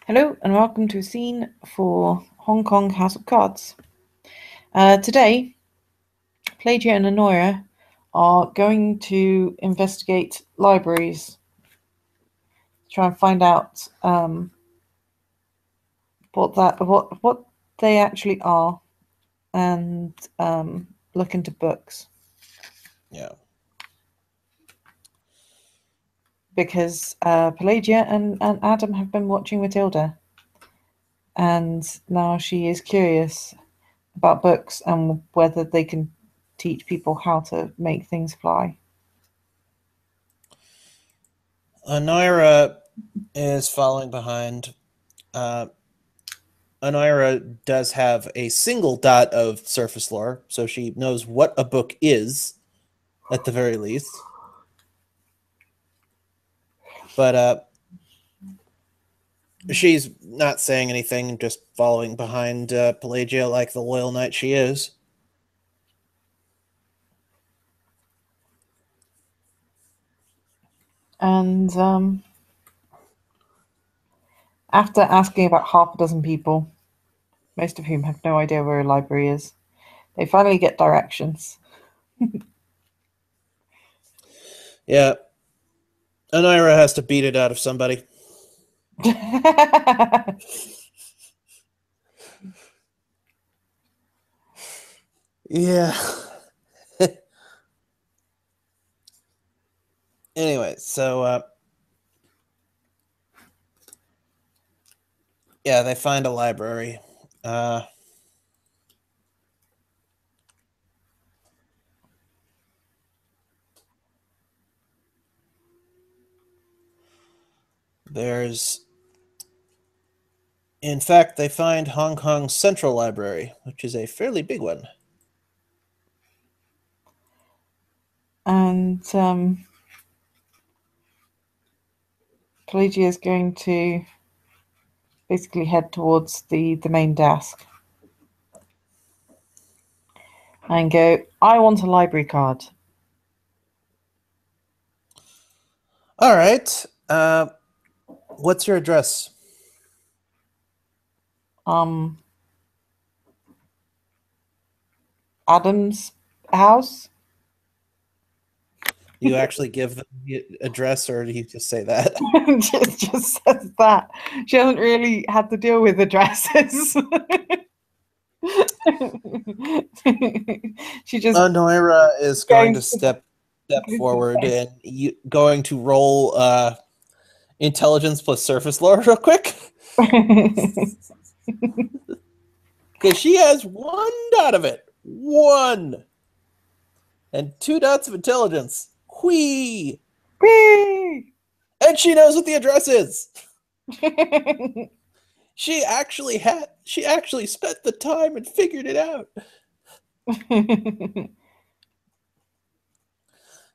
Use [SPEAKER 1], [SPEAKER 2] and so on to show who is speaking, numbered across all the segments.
[SPEAKER 1] Hello and welcome to a scene for Hong Kong House of Cards. Today, Pelagia and Honora are going to investigate libraries, try and find out what they actually are, and look into books.
[SPEAKER 2] Yeah.
[SPEAKER 1] Because Pelagia and Adam have been watching Matilda, and now she is curious about books and whether they can teach people how to make things fly.
[SPEAKER 2] Onoira is following behind. Onoira does have a single dot of surface lore, so she knows what a book is, at the very least. But she's not saying anything, just following behind Pelagia like the loyal knight she is.
[SPEAKER 1] And after asking about half a dozen people, most of whom have no idea where a library is, they finally get directions.
[SPEAKER 2] Yeah. Onoira has to beat it out of somebody. Yeah. Anyway, so yeah, they find a library. There's, in fact, they find Hong Kong's Central Library, which is a fairly big one.
[SPEAKER 1] And Pelagia is going to basically head towards the main desk and go, I want a library card.
[SPEAKER 2] All right. What's your address?
[SPEAKER 1] Adam's house.
[SPEAKER 2] Do you actually give them the address, or do you just say that?
[SPEAKER 1] just says that. She hasn't really had to deal with addresses. She just
[SPEAKER 2] Noira is going
[SPEAKER 1] going
[SPEAKER 2] to
[SPEAKER 1] to,
[SPEAKER 2] step
[SPEAKER 1] going to
[SPEAKER 2] forward
[SPEAKER 1] say.
[SPEAKER 2] and going to roll intelligence plus surface lore real quick because she has one dot of it, one, and two dots of intelligence. Whee!
[SPEAKER 1] Whee!
[SPEAKER 2] And she knows what the address is. She actually spent the time and figured it out.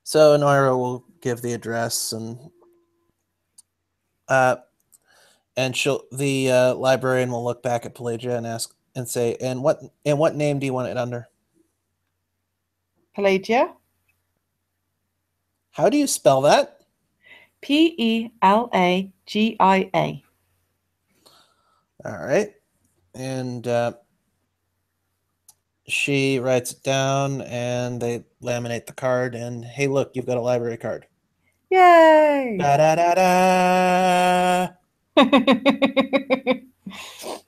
[SPEAKER 2] So Noira will give the address uh and the librarian will look back at Pelagia and ask and say, and what name do you want it under?
[SPEAKER 1] Pelagia.
[SPEAKER 2] How do you spell that?
[SPEAKER 1] Pelagia.
[SPEAKER 2] All right. And she writes it down and they laminate the card and hey, look, you've got a library card.
[SPEAKER 1] Yay!
[SPEAKER 2] Da da da da.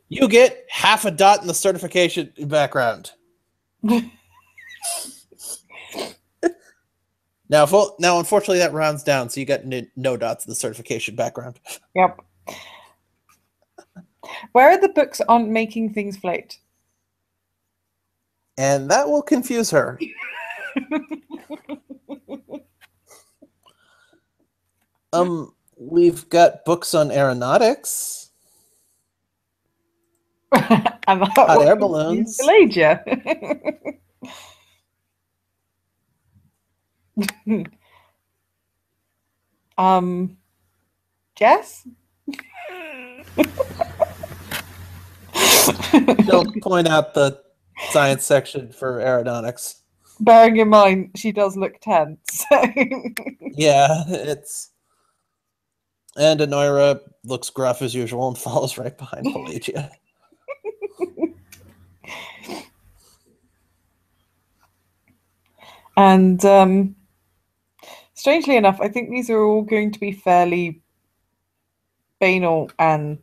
[SPEAKER 2] You get half a dot in the certification background. Now, unfortunately, that rounds down, so you get no dots in the certification background.
[SPEAKER 1] Yep. Where are the books on making things float?
[SPEAKER 2] And that will confuse her. We've got books on aeronautics,
[SPEAKER 1] And that
[SPEAKER 2] hot air
[SPEAKER 1] will confuse
[SPEAKER 2] balloons.
[SPEAKER 1] Pelagia. Jess?
[SPEAKER 2] She'll point out the science section for aeronautics.
[SPEAKER 1] Bearing in mind she does look tense.
[SPEAKER 2] Yeah, it's And Anoira looks gruff as usual and follows right behind Pelagia.
[SPEAKER 1] And strangely enough, I think these are all going to be fairly banal and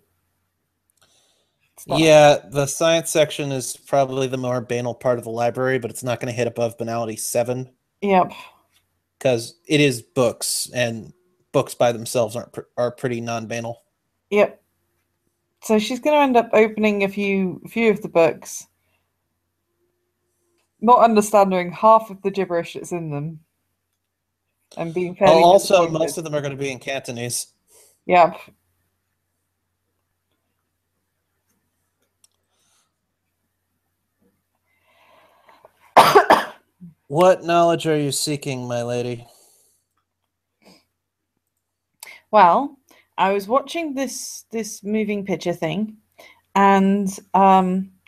[SPEAKER 1] stuff.
[SPEAKER 2] Yeah, the science section is probably the more banal part of the library, but it's not going to hit above banality 7
[SPEAKER 1] Yep.
[SPEAKER 2] because it is books, and books by themselves are pretty non-banal.
[SPEAKER 1] Yep. So she's going to end up opening a few of the books, not understanding half of the gibberish that's in them, and being fairly
[SPEAKER 2] Also,
[SPEAKER 1] disappointed.
[SPEAKER 2] most of them are going to be in Cantonese.
[SPEAKER 1] Yep.
[SPEAKER 2] What knowledge are you seeking, my lady?
[SPEAKER 1] Well, I was watching this moving picture thing, and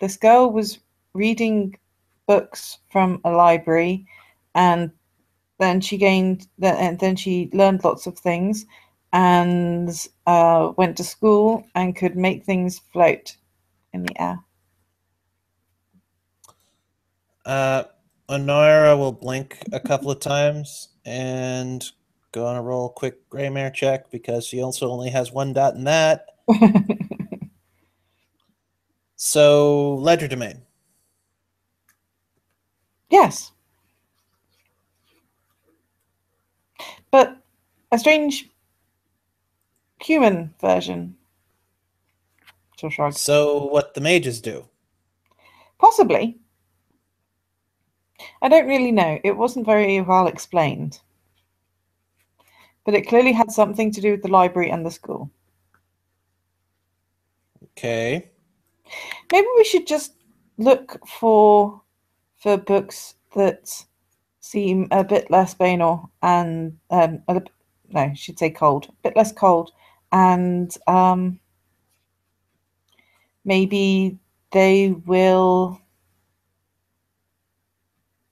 [SPEAKER 1] this girl was reading books from a library, and then she learned lots of things, and went to school and could make things float in the air.
[SPEAKER 2] Uh, Honora will blink a couple of times and go on a roll quick gray mare check because she also only has 1 dot in that. So, ledger domain.
[SPEAKER 1] Yes, but a strange human version. She'll shrug.
[SPEAKER 2] So, what the mages do.
[SPEAKER 1] Possibly. I don't really know. It wasn't very well explained. But it clearly had something to do with the library and the school.
[SPEAKER 2] Okay.
[SPEAKER 1] Maybe we should just look for books that seem a bit less banal and no, I should say cold, a bit less cold, and maybe they will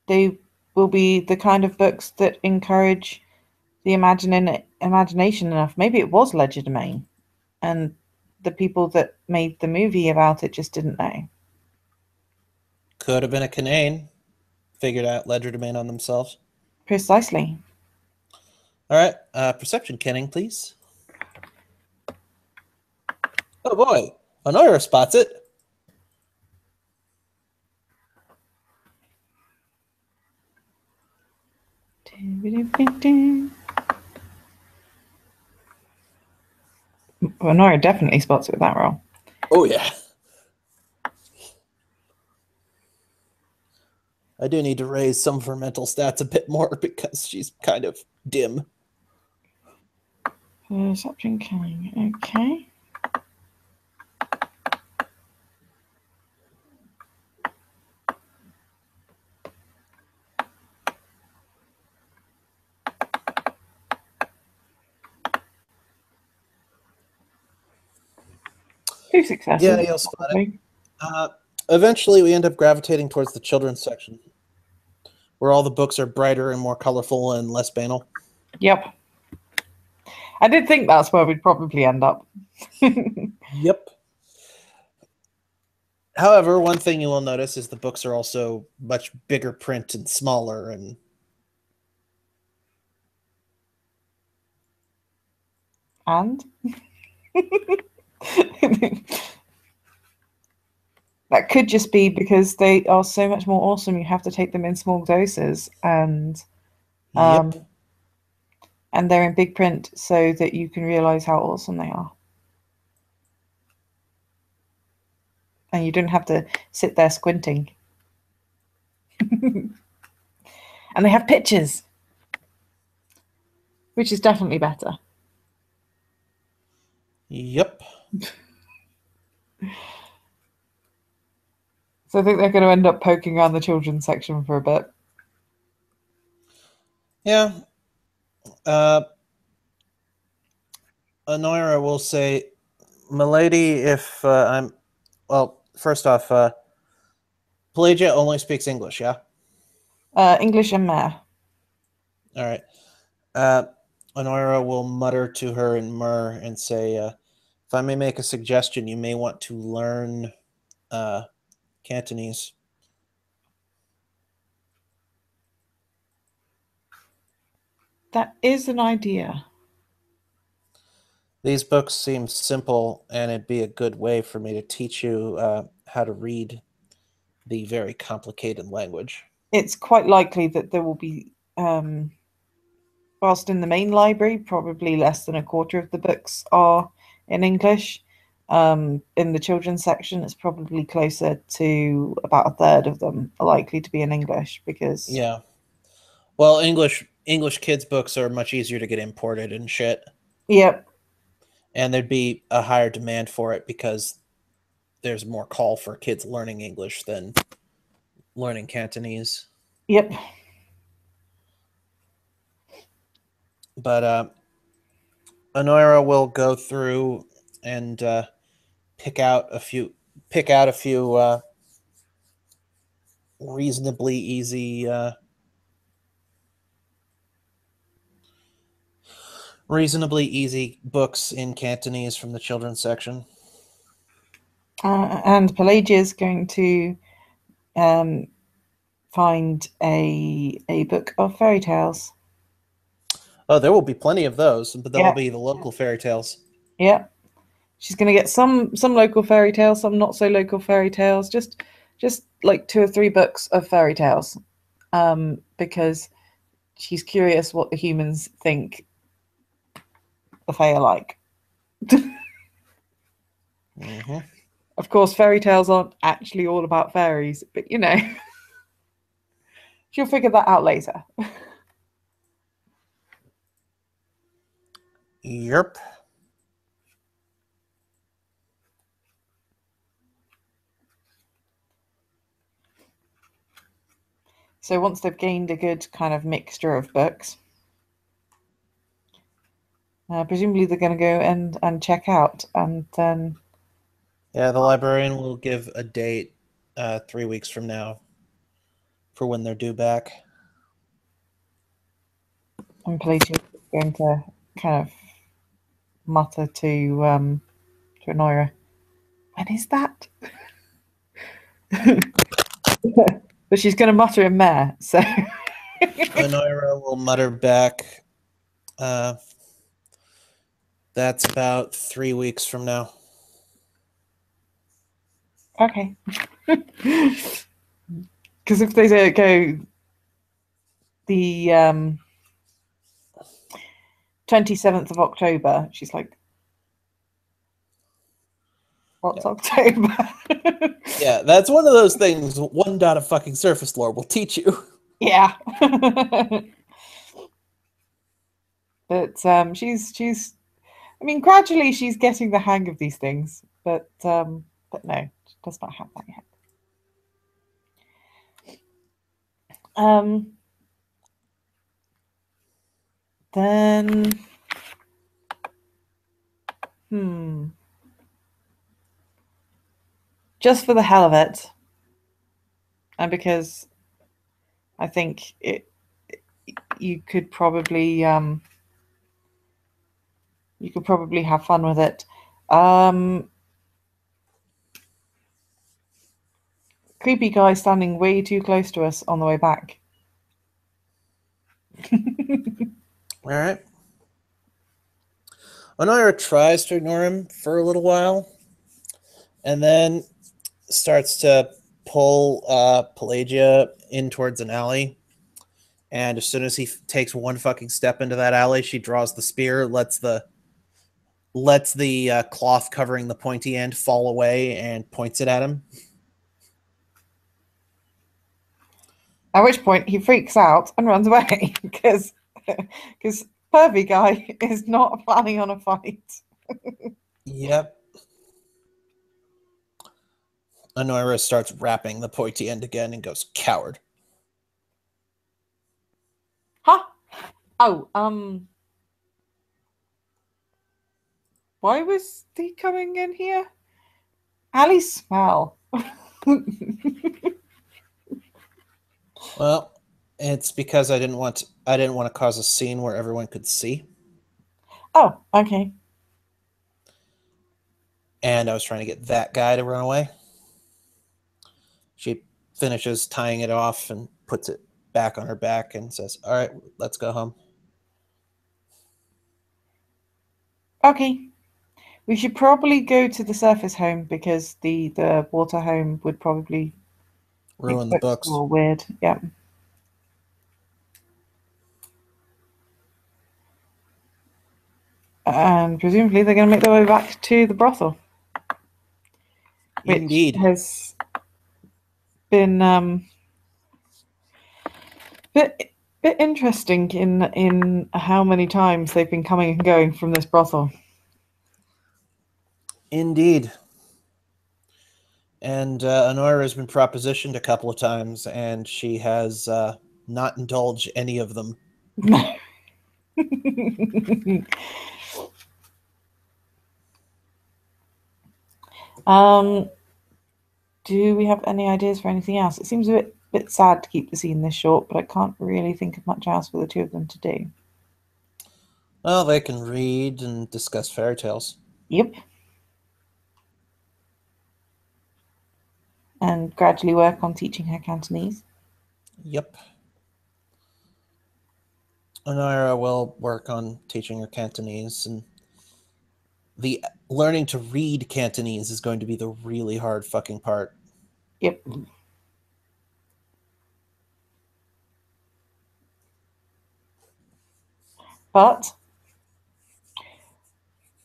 [SPEAKER 1] they will be the kind of books that encourage the imagination enough. Maybe it was legerdemain, and the people that made the movie about it just didn't know.
[SPEAKER 2] Could have been a Canaan. Figured out ledger domain on themselves.
[SPEAKER 1] Precisely.
[SPEAKER 2] All right. Perception kenning, please. Oh boy. Honora spots it.
[SPEAKER 1] Well, Nora definitely spots it with that roll.
[SPEAKER 2] Oh, yeah. I do need to raise some of her mental stats a bit more because she's kind of dim.
[SPEAKER 1] Perception killing. Okay. Two successes.
[SPEAKER 2] Yeah, you'll spot it. Eventually, we end up gravitating towards the children's section, where all the books are brighter and more colorful and less banal.
[SPEAKER 1] Yep. I did think that's where we'd probably end up.
[SPEAKER 2] Yep. However, one thing you will notice is the books are also much bigger print and smaller and
[SPEAKER 1] And that could just be because they are so much more awesome. You have to take them in small doses, and
[SPEAKER 2] yep.
[SPEAKER 1] and they're in big print so that you can realize how awesome they are. And you don't have to sit there squinting. And they have pictures, which is definitely better.
[SPEAKER 2] Yep.
[SPEAKER 1] So I think they're going to end up poking around the children's section for a bit.
[SPEAKER 2] Yeah. Honora will say, "Milady, if I'm well, first off, Pelagia only speaks English, yeah?
[SPEAKER 1] English and Mare.
[SPEAKER 2] All right. Honora will mutter to her in Mer and say, if I may make a suggestion, you may want to learn uh, Cantonese.
[SPEAKER 1] That is an idea.
[SPEAKER 2] These books seem simple, and it'd be a good way for me to teach you how to read the very complicated language.
[SPEAKER 1] It's quite likely that there will be, whilst in the main library, probably less than a quarter of the books are in English. In the children's section, it's probably closer to about a third of them are likely to be in English because,
[SPEAKER 2] Yeah. Well, English kids books are much easier to get imported and shit,
[SPEAKER 1] yep,
[SPEAKER 2] and there'd be a higher demand for it because there's more call for kids learning English than learning Cantonese.
[SPEAKER 1] yep.
[SPEAKER 2] But Honora will go through and pick out a few pick out a few reasonably easy books in Cantonese from the children's section.
[SPEAKER 1] And Pelagia's going to um, find a book of fairy tales.
[SPEAKER 2] Oh, there will be plenty of those, but they'll
[SPEAKER 1] Yeah,
[SPEAKER 2] be the local fairy tales.
[SPEAKER 1] yeah. She's going to get some local fairy tales, some not so local fairy tales. Just like two or three books of fairy tales, because she's curious what the humans think the fae are like.
[SPEAKER 2] Mm-hmm.
[SPEAKER 1] Of course, fairy tales aren't actually all about fairies, but she'll figure that out later.
[SPEAKER 2] Yep.
[SPEAKER 1] So once they've gained a good kind of mixture of books, presumably they're going to go and check out, and then
[SPEAKER 2] Yeah, the librarian will give a date 3 weeks from now for when they're due back.
[SPEAKER 1] and Pelagia is going to kind of mutter to Anora, "When is that?" But she's going to mutter in mare, so
[SPEAKER 2] Honora will mutter back. Uh, that's about 3 weeks from now.
[SPEAKER 1] okay. Because if they go the 27th of October, she's like, "What's
[SPEAKER 2] Yeah.
[SPEAKER 1] October?"
[SPEAKER 2] Yeah, that's one of those things one dot of fucking surface lore will teach you.
[SPEAKER 1] Yeah. But she's I mean gradually she's getting the hang of these things, but no, she does not have that yet. Um then hmm just for the hell of it, and because I think you could probably you could probably have fun with it. Um Creepy guy standing way too close to us on the way back.
[SPEAKER 2] All right. Honora tries to ignore him for a little while and then starts to pull Pelagia in towards an alley. And as soon as he takes one fucking step into that alley, she draws the spear, lets the cloth covering the pointy end fall away, and points it at him.
[SPEAKER 1] At which point he freaks out and runs away because pervy guy is not planning on a fight.
[SPEAKER 2] Yep. Honora starts wrapping the pointy end again and goes, "Coward."
[SPEAKER 1] Huh? Oh, why was he coming in here? Ali's smell.
[SPEAKER 2] Well, it's because I didn't want to cause a scene where everyone could see.
[SPEAKER 1] Oh, okay.
[SPEAKER 2] And I was trying to get that guy to run away. She finishes tying it off and puts it back on her back and says, "All right, let's go home."
[SPEAKER 1] Okay. We should probably go to the surface home because the water home would probably make
[SPEAKER 2] Ruin the
[SPEAKER 1] books
[SPEAKER 2] books.
[SPEAKER 1] all weird. Yeah. And presumably they're going to make their way back to the brothel, which
[SPEAKER 2] Indeed.
[SPEAKER 1] has been bit interesting in how many times they've been coming and going from this brothel.
[SPEAKER 2] Indeed. And Honora has been propositioned a couple of times, and she has not indulged any of them.
[SPEAKER 1] um, do we have any ideas for anything else? It seems a bit sad to keep the scene this short, but I can't really think of much else for the two of them to do.
[SPEAKER 2] Well, they can read and discuss fairy tales.
[SPEAKER 1] Yep. And gradually work on teaching her Cantonese.
[SPEAKER 2] Yep. Honora will work on teaching her Cantonese, and the learning to read Cantonese is going to be the really hard fucking part.
[SPEAKER 1] Yep. But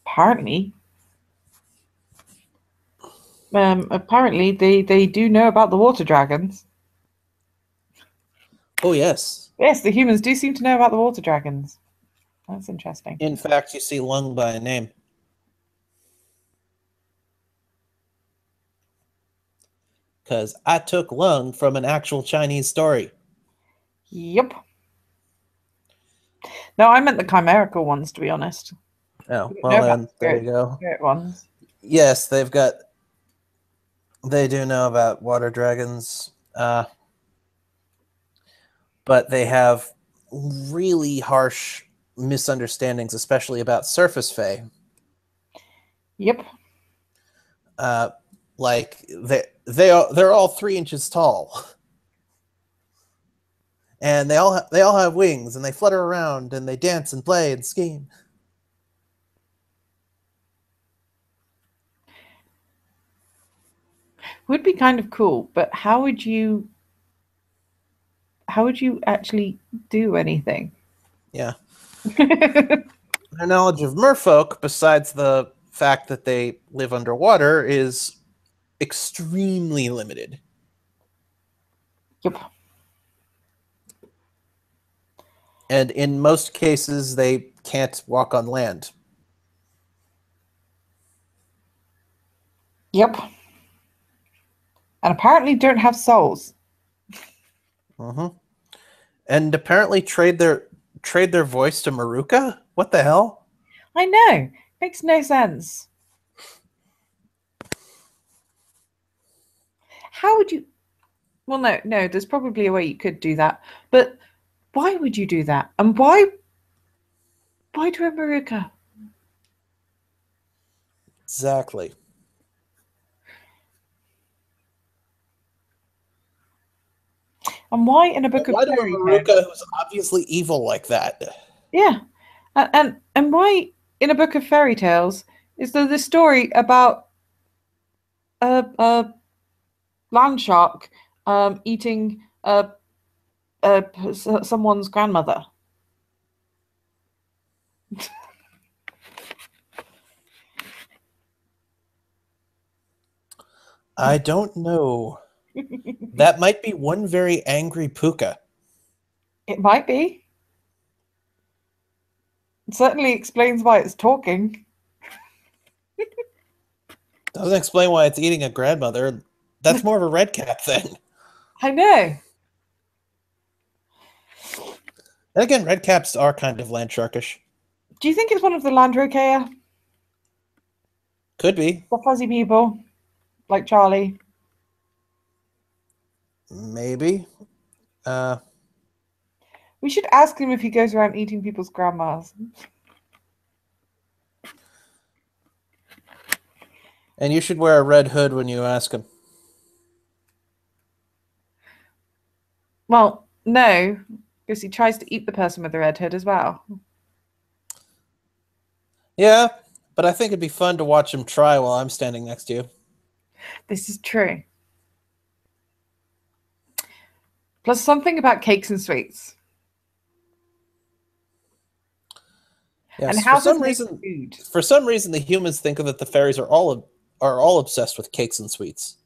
[SPEAKER 1] apparently, apparently they do know about the water dragons.
[SPEAKER 2] Oh, yes.
[SPEAKER 1] Yes, the humans do seem to know about the water dragons. That's interesting.
[SPEAKER 2] In fact, you see Lung by name. Because I took Lung from an actual Chinese story.
[SPEAKER 1] Yep. No, I meant the chimerical ones, to be honest.
[SPEAKER 2] Oh,
[SPEAKER 1] No,
[SPEAKER 2] well
[SPEAKER 1] about
[SPEAKER 2] then, there you go.
[SPEAKER 1] spirit ones.
[SPEAKER 2] Yes, they do know about water dragons, but they have really harsh misunderstandings, especially about surface fae.
[SPEAKER 1] Yep.
[SPEAKER 2] Like they're all 3 inches tall, and they all have wings, and they flutter around, and they dance and play and scheme.
[SPEAKER 1] Would be kind of cool, but how would you actually do anything?
[SPEAKER 2] Yeah, their knowledge of merfolk, besides the fact that they live underwater, is extremely limited.
[SPEAKER 1] Yep.
[SPEAKER 2] And in most cases, they can't walk on land.
[SPEAKER 1] Yep. And apparently don't have souls.
[SPEAKER 2] Mm-hmm. And apparently trade their voice to Maruka. What the hell?
[SPEAKER 1] I know. Makes no sense. How would you? Well, no. There's probably a way you could do that, but why would you do that? And why to America?
[SPEAKER 2] Exactly.
[SPEAKER 1] And why in a book of
[SPEAKER 2] Why do a
[SPEAKER 1] fairy tales?
[SPEAKER 2] Maruka who's obviously evil like that?
[SPEAKER 1] Yeah, and why in a book of fairy tales is there this story about a land shark eating someone's grandmother?
[SPEAKER 2] I don't know. That might be one very angry puka.
[SPEAKER 1] It might be. It certainly explains why it's talking.
[SPEAKER 2] Doesn't explain why it's eating a grandmother. That's more of a red cap thing.
[SPEAKER 1] I know.
[SPEAKER 2] And again, red caps are kind of land sharkish.
[SPEAKER 1] Do you think it's one of the Landrokea?
[SPEAKER 2] Could be.
[SPEAKER 1] The fuzzy people, like Charlie.
[SPEAKER 2] Maybe.
[SPEAKER 1] We should ask him if he goes around eating people's grandmas.
[SPEAKER 2] And you should wear a red hood when you ask him.
[SPEAKER 1] Well, no, because he tries to eat the person with the red hood as well.
[SPEAKER 2] Yeah, but I think it'd be fun to watch him try while I'm standing next to you.
[SPEAKER 1] This is true. Plus something about cakes and sweets. And
[SPEAKER 2] Yes,
[SPEAKER 1] houses make food.
[SPEAKER 2] for some reason, the humans think that the fairies are all obsessed with cakes and sweets.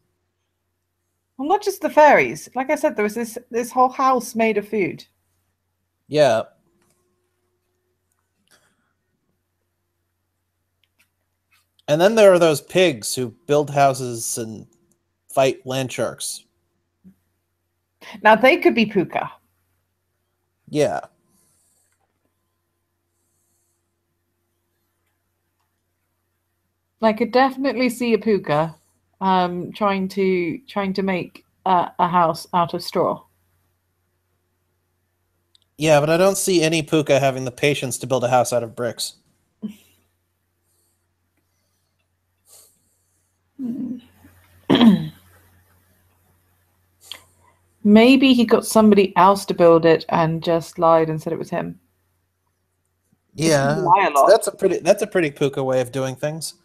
[SPEAKER 1] Well, not just the fairies. Like I said, there was this whole house made of food.
[SPEAKER 2] Yeah, and then there are those pigs who build houses and fight land sharks.
[SPEAKER 1] Now they could be puka.
[SPEAKER 2] Yeah,
[SPEAKER 1] I could definitely see a puka trying to make a house out of straw.
[SPEAKER 2] yeah, but I don't see any puka having the patience to build a house out of bricks.
[SPEAKER 1] Maybe he got somebody else to build it and just lied and said it was him. Because people
[SPEAKER 2] Yeah,
[SPEAKER 1] lie a lot.
[SPEAKER 2] that's a pretty puka way of doing things.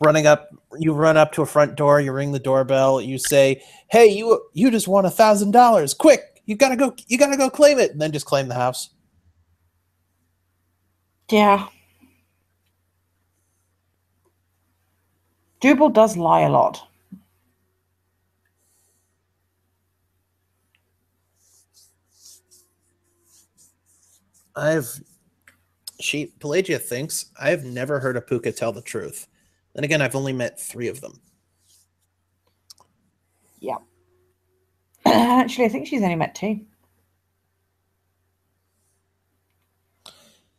[SPEAKER 2] Running up, you run up to a front door, you ring the doorbell, you say, "Hey, you just won $1,000! Quick, you gotta go claim it," and then just claim the house.
[SPEAKER 1] Yeah. Jubal does lie a lot.
[SPEAKER 2] I've Pelagia thinks I've never heard a puka tell the truth. Then again, I've only met 3 of them.
[SPEAKER 1] Yeah. Actually, I think she's only met two.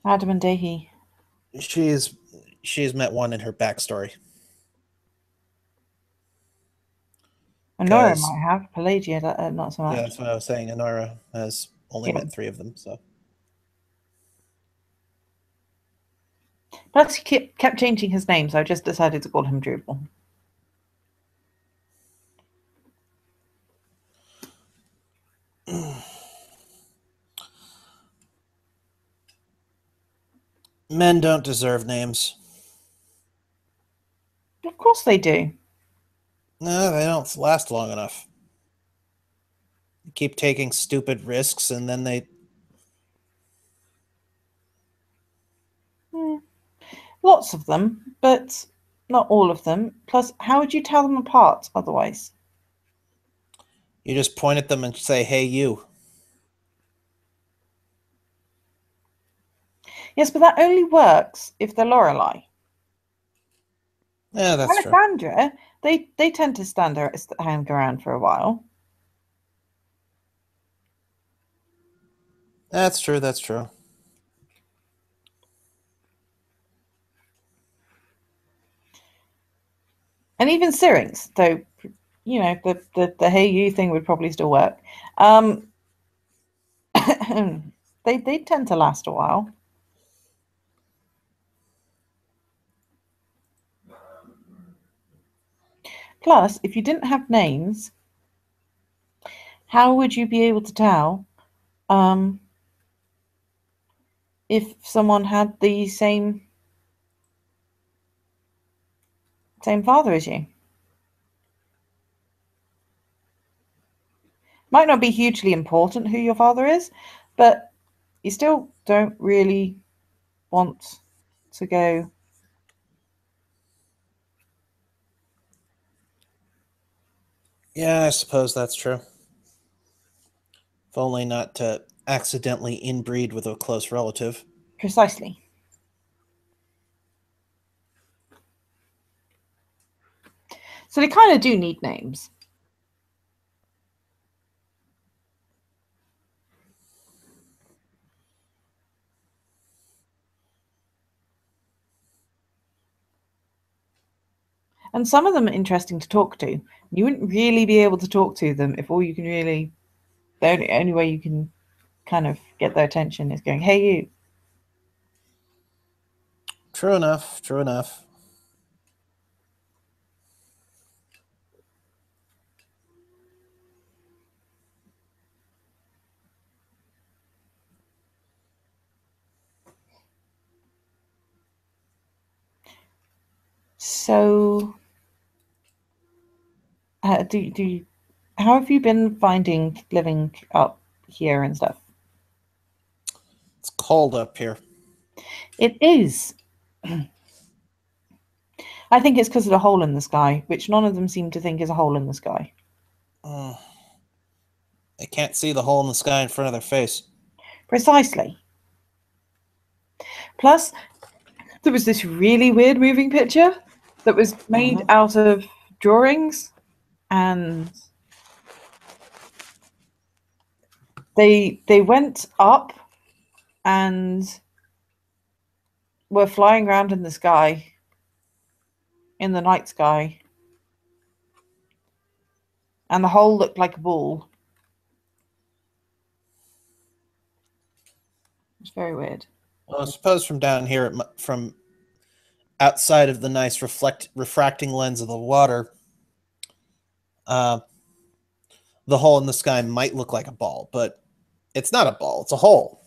[SPEAKER 1] Adam and Dahi.
[SPEAKER 2] She's she's met one in her backstory
[SPEAKER 1] And Nora
[SPEAKER 2] because
[SPEAKER 1] might have. Pelagia, not so
[SPEAKER 2] yeah,
[SPEAKER 1] much.
[SPEAKER 2] that's what I was saying. Honora has only
[SPEAKER 1] Yeah.
[SPEAKER 2] met 3 of them. So
[SPEAKER 1] Plus, he kept changing his name, so I just decided to call him Jubal.
[SPEAKER 2] men don't deserve names.
[SPEAKER 1] Of course they do.
[SPEAKER 2] No, they don't last long enough. They keep taking stupid risks, and then they.
[SPEAKER 1] Hmm. Lots of them, but not all of them. Plus, how would you tell them apart otherwise?
[SPEAKER 2] You just point at them and say, "Hey, you."
[SPEAKER 1] Yes, but that only works if they're Lorelei.
[SPEAKER 2] Yeah, that's true.
[SPEAKER 1] Alexandra, they tend to hang around for a while.
[SPEAKER 2] That's true. That's true.
[SPEAKER 1] And even Syrinx, though, the hey you thing would probably still work. Um, they tend to last a while. Plus, if you didn't have names, how would you be able to tell um, if someone had the same father as you? Might not be hugely important who your father is, but you still don't really want to go.
[SPEAKER 2] Yeah, I suppose that's true. If only not to accidentally inbreed with a close relative.
[SPEAKER 1] Precisely. So they kind of do need names. And some of them are interesting to talk to. You wouldn't really be able to talk to them if all you can really, the only way you can kind of get their attention is going, hey, you.
[SPEAKER 2] True enough. True enough.
[SPEAKER 1] So, how have you been finding living up here and stuff?
[SPEAKER 2] It's cold up here.
[SPEAKER 1] It is. I think it's because of the hole in the sky, which none of them seem to think is a hole in the sky.
[SPEAKER 2] Uh, they can't see the hole in the sky in front of their face.
[SPEAKER 1] Precisely. Plus, there was this really weird moving picture that was made out of drawings, and they went up and were flying around in the sky, in the night sky, and the hole looked like a ball. It's very weird.
[SPEAKER 2] Well, I suppose from down here, from outside of the nice refracting lens of the water, uh, the hole in the sky might look like a ball, but it's not a ball. It's a hole.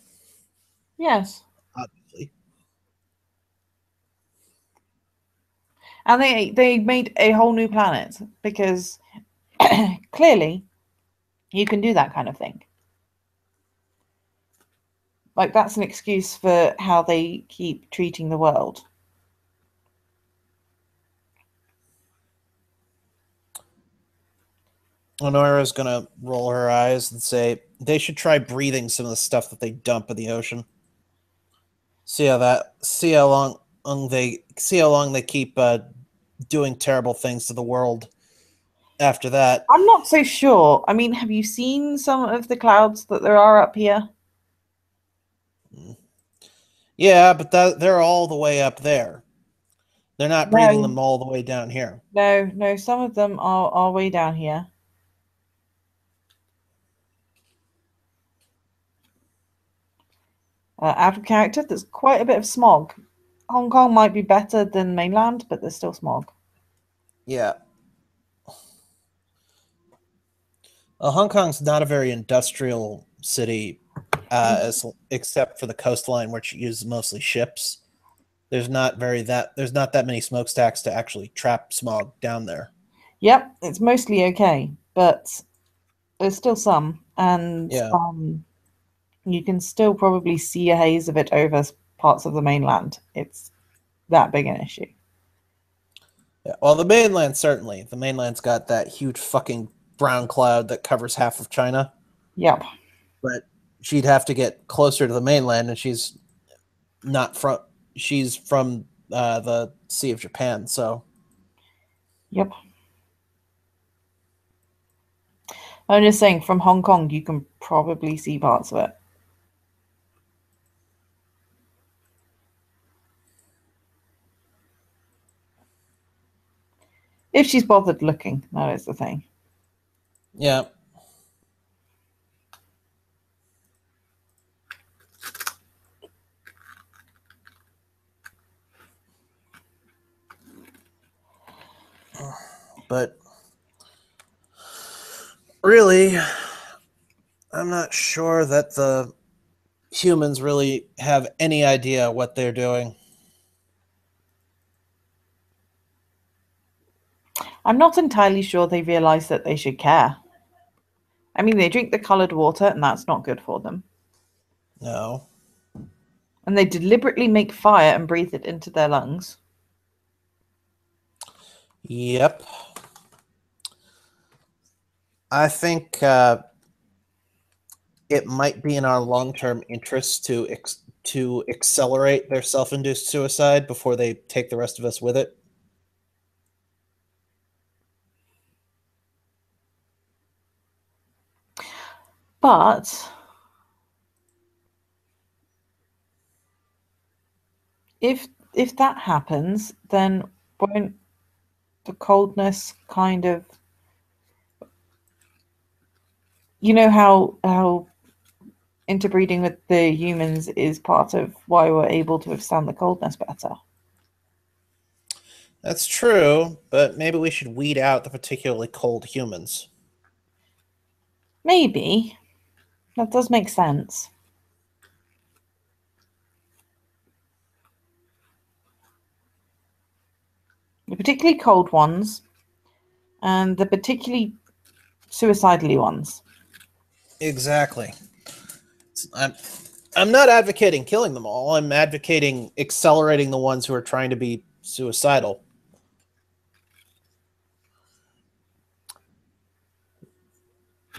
[SPEAKER 1] Yes.
[SPEAKER 2] Obviously.
[SPEAKER 1] And they made a whole new planet because clearly you can do that kind of thing. Like, that's an excuse for how they keep treating the world.
[SPEAKER 2] Honora's gonna roll her eyes and say they should try breathing some of the stuff that they dump in the ocean. See how long they keep doing terrible things to the world after that.
[SPEAKER 1] I'm not so sure. I mean, have you seen some of the clouds that there are up here?
[SPEAKER 2] Yeah, but they're all the way up there. They're not breathing them
[SPEAKER 1] No,
[SPEAKER 2] all the way down here.
[SPEAKER 1] no. Some of them are way down here. Out of character, there's quite a bit of smog. Hong Kong might be better than mainland, but there's still smog.
[SPEAKER 2] Yeah. Hong Kong's not a very industrial city, except for the coastline, which uses mostly ships. There's not that many smokestacks to actually trap smog down there.
[SPEAKER 1] Yep, it's mostly okay, but there's still some, and
[SPEAKER 2] Yeah.
[SPEAKER 1] you can still probably see a haze of it over parts of the mainland. It's that big an issue.
[SPEAKER 2] Yeah. Well, the mainland certainly. The mainland's got that huge fucking brown cloud that covers half of China.
[SPEAKER 1] Yep.
[SPEAKER 2] But she'd have to get closer to the mainland, and not from. She's from the Sea of Japan, so
[SPEAKER 1] Yep. I'm just saying, from Hong Kong, you can probably see parts of it. If she's bothered looking, that is the thing.
[SPEAKER 2] yeah. But really, I'm not sure that the humans really have any idea what they're doing.
[SPEAKER 1] I'm not entirely sure they realize that they should care. I mean, they drink the colored water, and that's not good for them.
[SPEAKER 2] No.
[SPEAKER 1] And they deliberately make fire and breathe it into their lungs.
[SPEAKER 2] Yep. I think it might be in our long-term interest to accelerate their self-induced suicide before they take the rest of us with it.
[SPEAKER 1] But if that happens, then won't the coldness kind of, you know, how interbreeding with the humans is part of why we're able to withstand the coldness better?
[SPEAKER 2] That's true, but maybe we should weed out the particularly cold humans.
[SPEAKER 1] Maybe. That does make sense. the particularly cold ones and the particularly suicidally ones.
[SPEAKER 2] Exactly. I'm not advocating killing them all. I'm advocating accelerating the ones who are trying to be suicidal.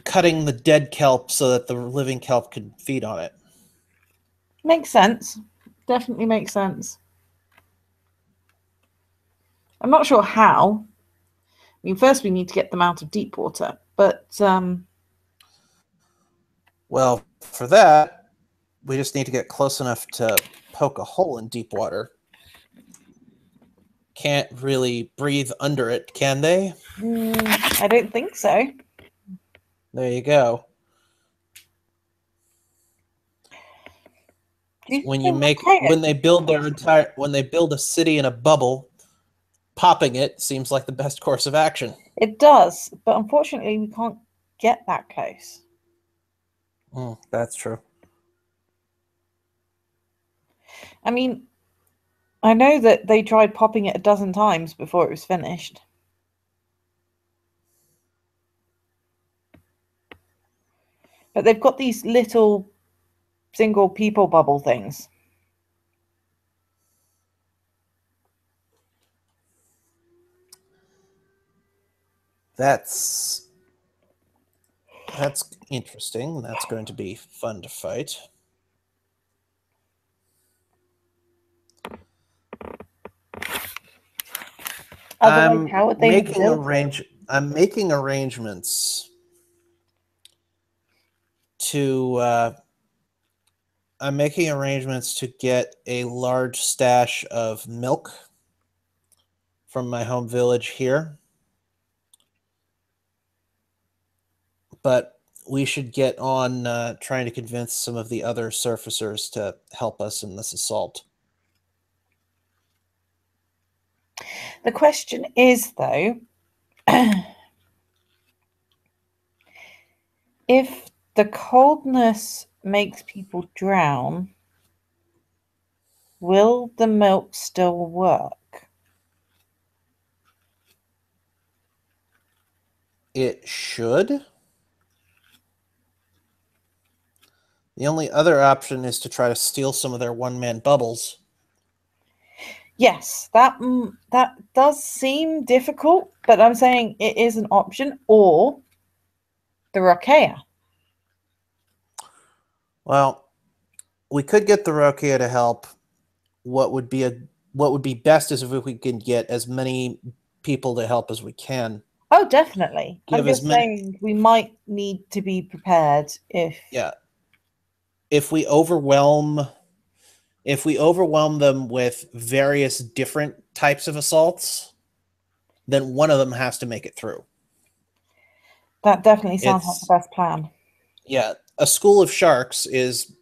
[SPEAKER 2] Cutting the dead kelp so that the living kelp can feed on it.
[SPEAKER 1] Makes sense. Definitely makes sense. I'm not sure how. I mean, first we need to get them out of deep water, but
[SPEAKER 2] well, for that, we just need to get close enough to poke a hole in deep water. Can't really breathe under it, can they?
[SPEAKER 1] I don't think so.
[SPEAKER 2] There you go. When they build a city in a bubble, popping it seems like the best course of action.
[SPEAKER 1] It does, but unfortunately we can't get that close.
[SPEAKER 2] That's true.
[SPEAKER 1] I mean, I know that they tried popping it a dozen times before it was finished. But they've got these little single people bubble things.
[SPEAKER 2] That's interesting. That's going to be fun to fight.
[SPEAKER 1] Otherwise, how would they have built it?
[SPEAKER 2] I'm making arrangements to get a large stash of milk from my home village here. But we should get on trying to convince some of the other surfacers to help us in this assault.
[SPEAKER 1] The question is, though, if the coldness makes people drown, will the milk still work?
[SPEAKER 2] It should. The only other option is to try to steal some of their one-man bubbles.
[SPEAKER 1] Yes, that does seem difficult, but I'm saying it is an option, or the Rokeya.
[SPEAKER 2] Well, we could get the Rokia to help. What would be best is if we can get as many people to help as we can.
[SPEAKER 1] Oh, definitely. I'm just saying we might need to be prepared if
[SPEAKER 2] if we overwhelm them with various different types of assaults, then one of them has to make it through.
[SPEAKER 1] That definitely sounds like the best plan.
[SPEAKER 2] Yeah, a school of sharks is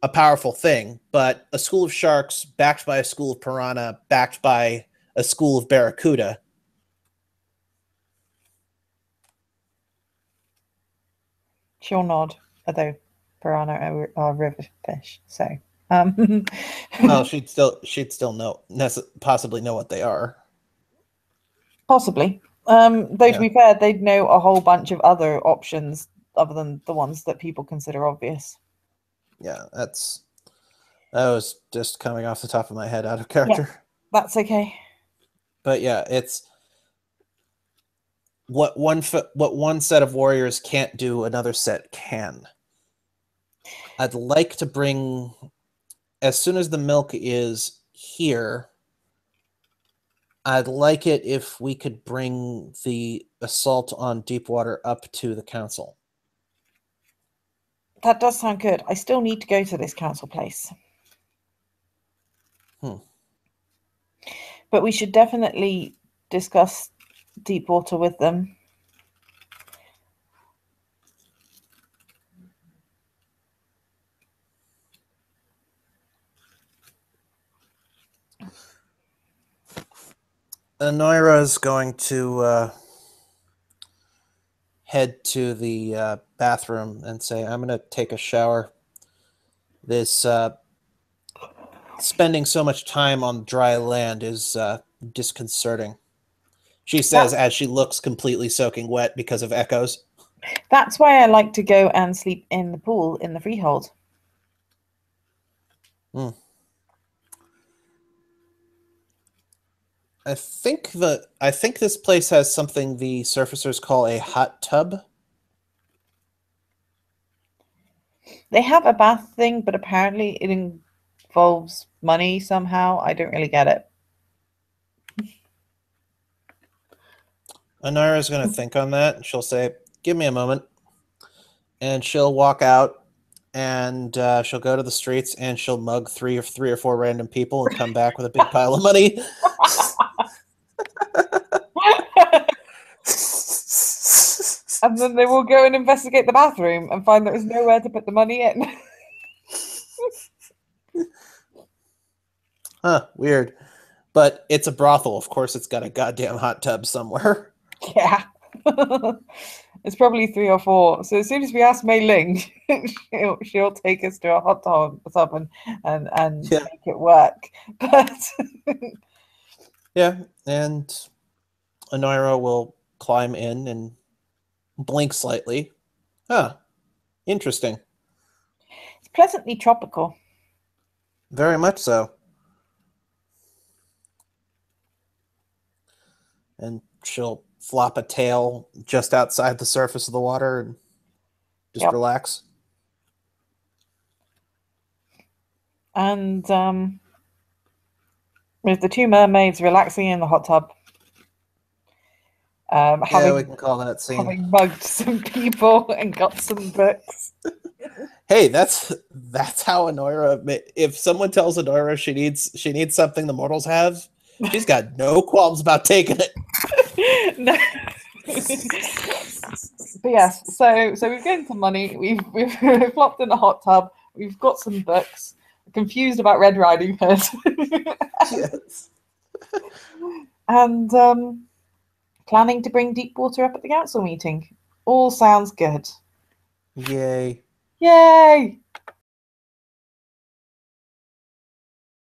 [SPEAKER 2] a powerful thing, but a school of sharks backed by a school of piranha, backed by a school of barracuda.
[SPEAKER 1] She'll nod, although piranha are river fish, so
[SPEAKER 2] well, she'd still possibly know what they are.
[SPEAKER 1] Possibly. Though to be fair, they'd know a whole bunch of other options other than the ones that people consider obvious.
[SPEAKER 2] Yeah, that was just coming off the top of my head out of character.
[SPEAKER 1] Yeah, that's okay.
[SPEAKER 2] But yeah, it's what one set of warriors can't do, another set can. I'd like to bring, as soon as the milk is here, I'd like it if we could bring the assault on Deepwater up to the council.
[SPEAKER 1] That does sound good. I still need to go to this council place. But we should definitely discuss Deepwater with them.
[SPEAKER 2] Anoira's going to head to the bathroom and say, I'm going to take a shower. This spending so much time on dry land is disconcerting. she says as she looks completely soaking wet because of echoes.
[SPEAKER 1] That's why I like to go and sleep in the pool in the freehold.
[SPEAKER 2] Hmm. I think this place has something the surfacers call a hot tub.
[SPEAKER 1] They have a bath thing, but apparently it involves money somehow. I don't really get it.
[SPEAKER 2] Anara's going to think on that, and she'll say, "Give me a moment." And she'll walk out, and she'll go to the streets, and she'll mug three or four random people, and come back with a big pile of money.
[SPEAKER 1] And then they will go and investigate the bathroom and find there is nowhere to put the money in.
[SPEAKER 2] Huh, weird. But it's a brothel. Of course, it's got a goddamn hot tub somewhere.
[SPEAKER 1] Yeah. It's probably 3 or 4. So as soon as we ask Mei Ling, she'll take us to a hot tub and
[SPEAKER 2] Yeah.
[SPEAKER 1] make it work. But
[SPEAKER 2] Yeah, and Anira will climb in and blink slightly. Huh, interesting.
[SPEAKER 1] it's pleasantly tropical.
[SPEAKER 2] Very much so. And she'll flop a tail just outside the surface of the water and just
[SPEAKER 1] Yep.
[SPEAKER 2] relax.
[SPEAKER 1] And with the 2 mermaids relaxing in the hot tub,
[SPEAKER 2] Yeah, we
[SPEAKER 1] having
[SPEAKER 2] can call that scene.
[SPEAKER 1] having mugged some people and got some books.
[SPEAKER 2] Hey, that's how Anora. If someone tells Anora she needs something the mortals have, she's got no qualms about taking it.
[SPEAKER 1] No. But yes, so we've gained some money. We've flopped in a hot tub. We've got some books. Confused about Red Riding Hood.
[SPEAKER 2] Yes.
[SPEAKER 1] And planning to bring Deepwater up at the council meeting. All sounds good.
[SPEAKER 2] Yay.
[SPEAKER 1] Yay!